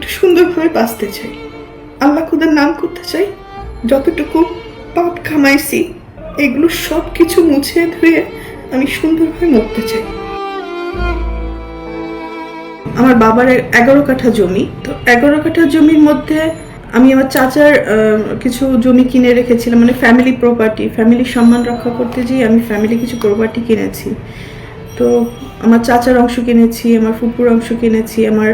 একটু সুন্দরভাবে বাঁচতে চাই, আল্লাহ খুদার নাম করতে চাই। যতটুকু পাপ কামাইছি এগুলো সব কিছু মুছে ধুয়ে আমি সুন্দরভাবে মরতে চাই। আমার বাবার 11 কাঠা জমি, তো 11 কাঠা জমির মধ্যে আমি আমার চাচার কিছু জমি কিনে রেখেছিলাম, মানে ফ্যামিলি প্রপার্টি, ফ্যামিলির সম্মান রক্ষা করতে যেয়ে আমি ফ্যামিলি কিছু প্রপার্টি কিনেছি। তো আমার চাচার অংশ কিনেছি, আমার ফুপুর অংশ কিনেছি, আমার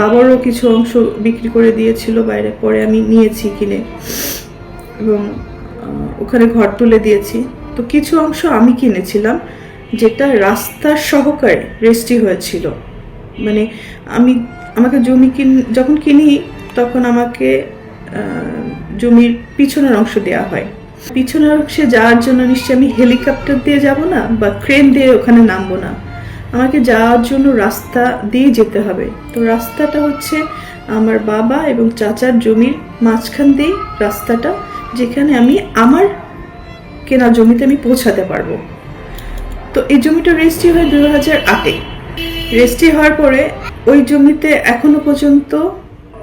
বাবারও কিছু অংশ বিক্রি করে দিয়েছিল বাইরে, পরে আমি নিয়েছি কিনে এবং ওখানে ঘর তুলে দিয়েছি। তো কিছু অংশ আমি কিনেছিলাম যেটা রাস্তার সহকারে রেজিস্ট্রি হয়েছিল, মানে আমাকে জমি যখন কিনি তখন আমাকে জমির পিছনের অংশ দেওয়া হয়। পিছনের অংশে যাওয়ার জন্য নিশ্চয়ই আমি হেলিকপ্টার দিয়ে যাব না বা ক্রেন দিয়ে ওখানে নামবো না, আমাকে যাওয়ার জন্য রাস্তা দিয়ে যেতে হবে। তো রাস্তাটা হচ্ছে আমার বাবা এবং চাচার জমির মাঝখান দিয়ে রাস্তাটা, যেখানে আমি আমার কেনা জমিতে আমি পৌঁছাতে পারবো। তো এই জমিটা রেজিস্ট্রি হয় 2008-এ। রেজিস্ট্রি হওয়ার পরে ওই জমিতে এখনো পর্যন্ত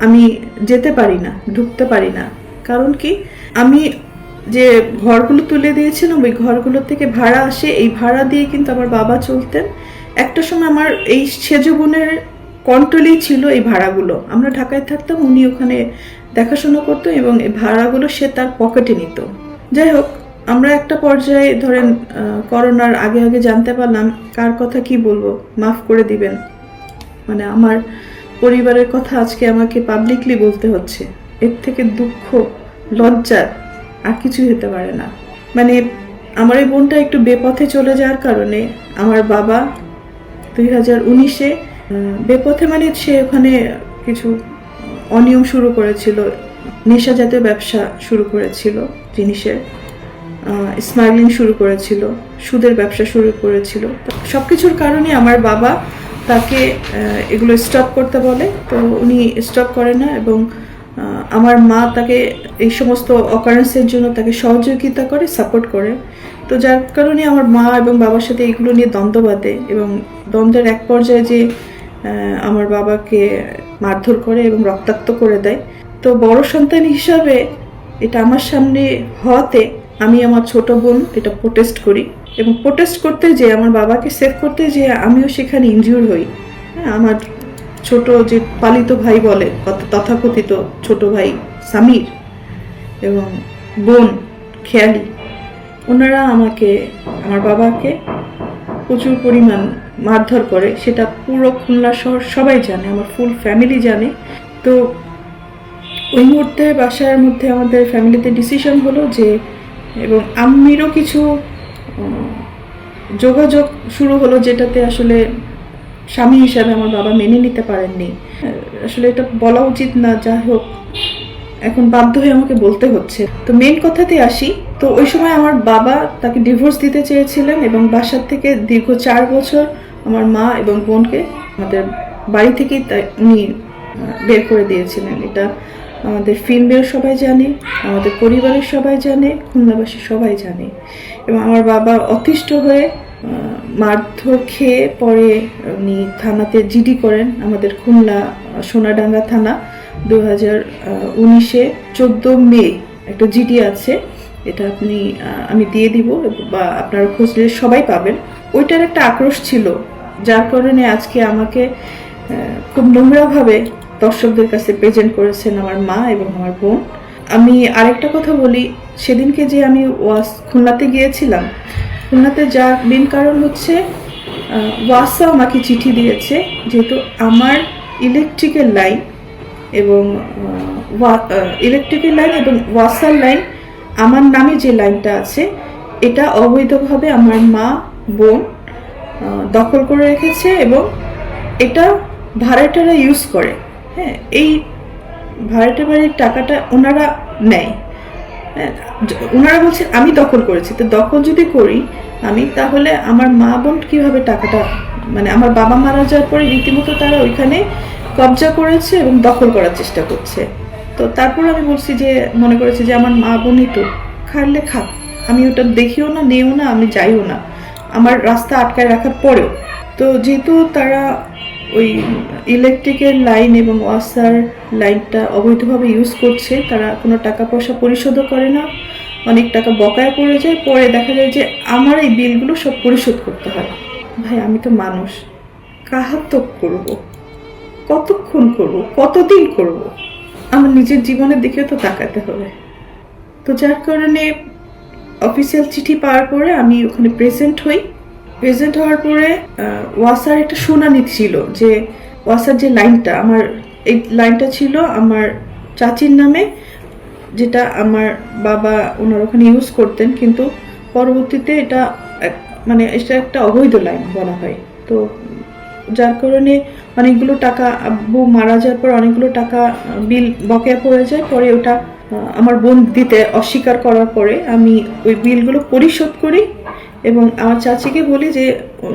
আমি যেতে পারি না, ঢুকতে পারি না। কারণ কি, আমি যে ঘরগুলো তুলে দিয়েছিলাম ওই ঘরগুলো থেকে ভাড়া আসে, এই ভাড়া দিয়ে কিন্তু আমার বাবা চলতেন। একটা সময় আমার এই সেজ বোনের কন্ট্রোলেই ছিল এই ভাড়াগুলো। আমরা ঢাকায় থাকতাম, উনি ওখানে দেখাশোনা করতো এবং এই ভাড়াগুলো সে তার পকেটে নিত। যাই হোক, আমরা একটা পর্যায়ে ধরেন করোনার আগে আগে জানতে পারলাম, কার কথা কি বলবো, মাফ করে দিবেন, মানে আমার পরিবারের কথা আজকে আমাকে পাবলিকলি বলতে হচ্ছে। এর থেকে দুঃখ লজ্জার আর কিছুই হতে পারে না। মানে আমার এই বোনটা একটু বেপথে চলে যাওয়ার কারণে আমার বাবা 2019-এ বেপথে, মানে সে ওখানে কিছু অনিয়ম শুরু করেছিল, নেশা জাতীয় ব্যবসা শুরু করেছিল, জিনিসের স্মাগলিং শুরু করেছিল, সুদের ব্যবসা শুরু করেছিল। সব কিছুর কারণে আমার বাবা তাকে এগুলো স্টপ করতে বলে, তো উনি স্টপ করে না এবং আমার মা তাকে এই সমস্ত অকারেন্সের জন্য তাকে সহযোগিতা করে, সাপোর্ট করে। তো যার কারণে আমার মা এবং বাবার সাথে এগুলো নিয়ে দ্বন্দ্ব বাঁধে এবং দ্বন্দ্বের এক পর্যায়ে যে আমার বাবাকে মারধর করে এবং রক্তাক্ত করে দেয়। তো বড় সন্তান হিসাবে এটা আমার সামনে হওয়াতে আমি আমার ছোট বোন এটা প্রোটেস্ট করি এবং প্রোটেস্ট করতে যে আমার বাবাকে সেভ করতে যে আমিও সেখানে ইনজিউর হই। হ্যাঁ, আমার ছোট যে পালিত ভাই বলে, তথাকথিত ছোট ভাই সামির এবং বোন খেয়ালি, ওনারা আমার বাবাকে প্রচুর পরিমাণ মারধর করে, সেটা পুরো খুলনা শহর সবাই জানে, আমার ফুল ফ্যামিলি জানে। তো ওই মুহূর্তে বাসার মধ্যে আমাদের ফ্যামিলিতে ডিসিশন হলো যে, এবং আম্মিরও কিছু যোগাযোগ শুরু হলো যেটাতে আসলে স্বামী হিসাবে আমার বাবা মেনে নিতে পারেননি। আসলে এটা বলা উচিত না, যাই হোক এখন বাধ্য হয়ে আমাকে বলতে হচ্ছে। তো মেইন কথাতে আসি, তো ওই সময় আমার বাবা তাকে ডিভোর্স দিতে চেয়েছিলেন এবং বাসার থেকে দীর্ঘ 4 বছর আমার মা এবং বোনকে আমাদের বাড়ি থেকেই উনি বের করে দিয়েছিলেন। এটা আমাদের ফিল্মের সবাই জানে, আমাদের পরিবারের সবাই জানে, খুলনাবাসী সবাই জানে। এবং আমার বাবা অতিষ্ঠ হয়ে মারধর খেয়ে পরে উনি থানাতে জিডি করেন, আমাদের খুলনা সোনাডাঙ্গা থানা। 2019-এ 14 মে একটা জিডি আছে, এটা আমি দিয়ে দিব বা আপনারা খুঁজলে সবাই পাবেন। ওইটার একটা আক্রোশ ছিল, যার কারণে আজকে আমাকে খুব নোংরাভাবে দর্শকদের কাছে প্রেজেন্ট করেছেন আমার মা এবং আমার বোন। আমি আরেকটা কথা বলি, সেদিনকে যে আমি খুলনাতে গিয়েছিলাম, খুলনাতে যার মেন কারণ হচ্ছে ওয়াসা আমাকে চিঠি দিয়েছে, যেহেতু আমার ইলেকট্রিক্যাল লাইন এবং ওয়াসার লাইন, আমার নামে যে লাইনটা আছে, এটা অবৈধভাবে আমার মা বোন দখল করে রেখেছে এবং এটা ভাড়াটারা ইউজ করে। হ্যাঁ, এই ভাড়াটে বাড়ির টাকাটা ওনারা নেয়। ওনারা বলছে আমি দখল করেছি, তো দখল যদি করি আমি, তাহলে আমার মা বোন কীভাবে টাকাটা, মানে আমার বাবা মারা যাওয়ার পরে রীতিমতো তারা ওইখানে কবজা করেছে এবং দখল করার চেষ্টা করছে। তো তারপর আমি বলছি যে, মনে করেছি যে আমার মা বোনই তো, খাইলে খাক, আমি ওটা দেখিও না, নেও না, আমি যাইও না, আমার রাস্তা আটকায় রাখার পরেও। তো যেহেতু তারা ওই ইলেকট্রিকের লাইন এবং ওয়াসার লাইনটা অবৈধভাবে ইউজ করছে, তারা কোনো টাকা পয়সা পরিশোধও করে না, অনেক টাকা বকায় পড়ে যায়, পরে দেখা যায় যে আমার এই বিলগুলো সব পরিশোধ করতে হয়। ভাই আমি তো মানুষ, কাহাতক করব, কতক্ষণ করব, কতদিন করব, আমার নিজের জীবনের দিকেও তো তাকাতে হবে। তো যার কারণে অফিসিয়াল চিঠি পাওয়ার পরে আমি ওখানে প্রেজেন্ট হই। প্রেজেন্ট হওয়ার পরে ওয়াসার একটা শুনানি ছিল যে ওয়াসার যে লাইনটা, আমার এই লাইনটা ছিল আমার চাচির নামে, যেটা আমার বাবা ওনার ওখানে ইউজ করতেন, কিন্তু পরবর্তীতে এটা মানে এটা একটা অবৈধ লাইন বলা হয়। তো যার কারণে অনেকগুলো টাকা, আব্বু মারা যাওয়ার পর অনেকগুলো টাকা বিল বকেয়া পড়ে যায়। পরে ওটা আমার বোন দিতে অস্বীকার করার পরে আমি ওই বিলগুলো পরিশোধ করি এবং আমার চাচিকে বলি যে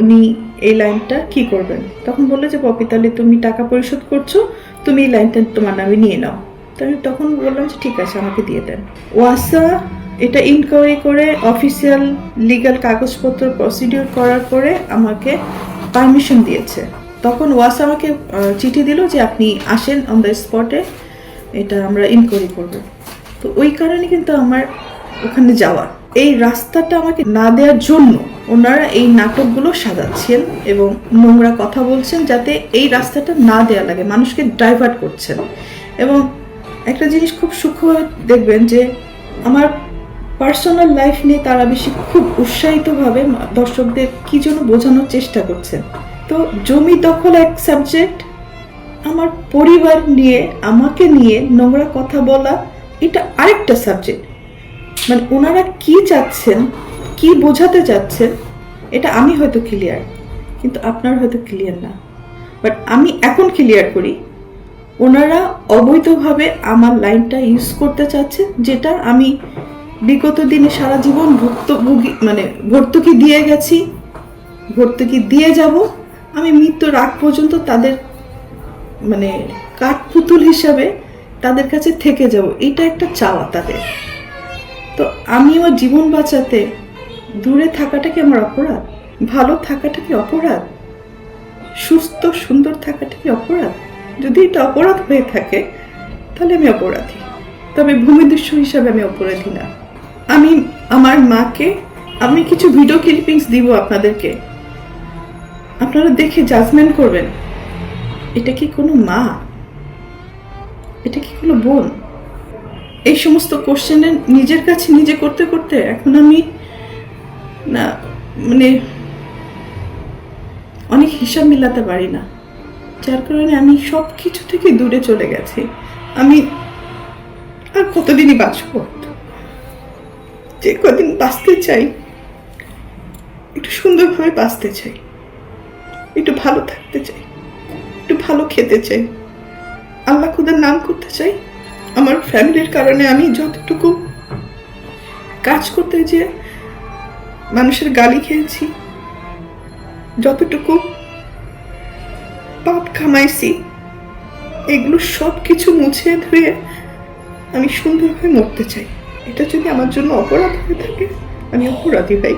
উনি এই লাইনটা কি করবেন। তখন বললো যে পপি, তাহলে তুমি টাকা পরিশোধ করছো, তুমি এই লাইনটা তোমার নামে নিয়ে নাও। তো আমি তখন বললাম যে ঠিক আছে, আমাকে দিয়ে দেন। ওয়াসা এটা ইনকোয়ারি করে অফিসিয়াল লিগ্যাল কাগজপত্র প্রসিডিউর করার পরে আমাকে পারমিশন দিয়েছে। তখন ওয়াসা আমাকে চিঠি দিল যে আপনি আসেন অন দ্য স্পটে, এটা আমরা ইনকোয়ারি করব। তো ওই কারণে কিন্তু আমার ওখানে যাওয়া। এই রাস্তাটা আমাকে না দেওয়ার জন্য ওনারা এই নাটকগুলো সাজাচ্ছেন এবং নোংরা কথা বলছেন যাতে এই রাস্তাটা না দেওয়া লাগে, মানুষকে ডাইভার্ট করছেন। এবং একটা জিনিস খুব সূক্ষ্মভাবে দেখবেন যে আমার পার্সোনাল লাইফ নিয়ে তারা বেশি খুব উৎসাহিতভাবে দর্শকদের কি জন্য বোঝানোর চেষ্টা করছেন। তো জমি দখল এক সাবজেক্ট, আমার পরিবার নিয়ে আমাকে নিয়ে নোংরা কথা বলা এটা আরেকটা সাবজেক্ট। মানে ওনারা কি চাচ্ছেন, কি বোঝাতে চাচ্ছেন, এটা আমি হয়তো ক্লিয়ার, কিন্তু আপনার হয়তো ক্লিয়ার না। বাট আমি এখন ক্লিয়ার করি, ওনারা অবৈধভাবে আমার লাইনটা ইউজ করতে চাচ্ছেন, যেটা আমি বিগত দিনে সারা জীবন ভর্তুকি দিয়ে গেছি, ভর্তুকি দিয়ে যাব, আমি মৃত্যুর আগ পর্যন্ত তাদের মানে কাঠপুতুল হিসাবে তাদের কাছে থেকে যাব, এটা একটা চাওয়া তাদের। তো আমি আমার জীবন বাঁচাতে দূরে থাকাটা কি আমার অপরাধ? ভালো থাকাটা কি অপরাধ? সুস্থ সুন্দর থাকাটা কি অপরাধ? যদি এটা অপরাধ হয়ে থাকে তাহলে আমি অপরাধী, তবে ভূমিদস্যু হিসাবে আমি অপরাধী না। আমি আমার মাকে, আমি কিছু ভিডিও ক্লিপিংস দিব আপনাদেরকে, আপনারা দেখে জাজমেন্ট করবেন, এটা কি কোনো মা? এটা কি কোনো বোন? এই সমস্ত কোশ্চেনের নিজের কাছে নিজে করতে করতে এখন আমি না মানে অনেক হিসাব মিলাতে পারি না, যার কারণে আমি সব কিছু থেকে দূরে চলে গেছি। আমি আর কতদিনই বাঁচব? যে কদিন বাঁচতে চাই একটু সুন্দরভাবে বাঁচতে চাই, একটু ভালো থাকতে চাই, একটু ভালো খেতে চাই, আল্লাহ খুদার নাম করতে চাই। আমার ফ্যামিলির কারণে আমি যতটুকু কাজ করতে যে মানুষের গালি খেয়েছি, যতটুকু পাপ কামাইছি, এগুলো সব কিছু মুছে ধুয়ে আমি সুন্দরভাবে মরতে চাই। এটা যদি আমার জন্য অপরাধ হয়ে থাকে, আমি অপরাধী ভাই।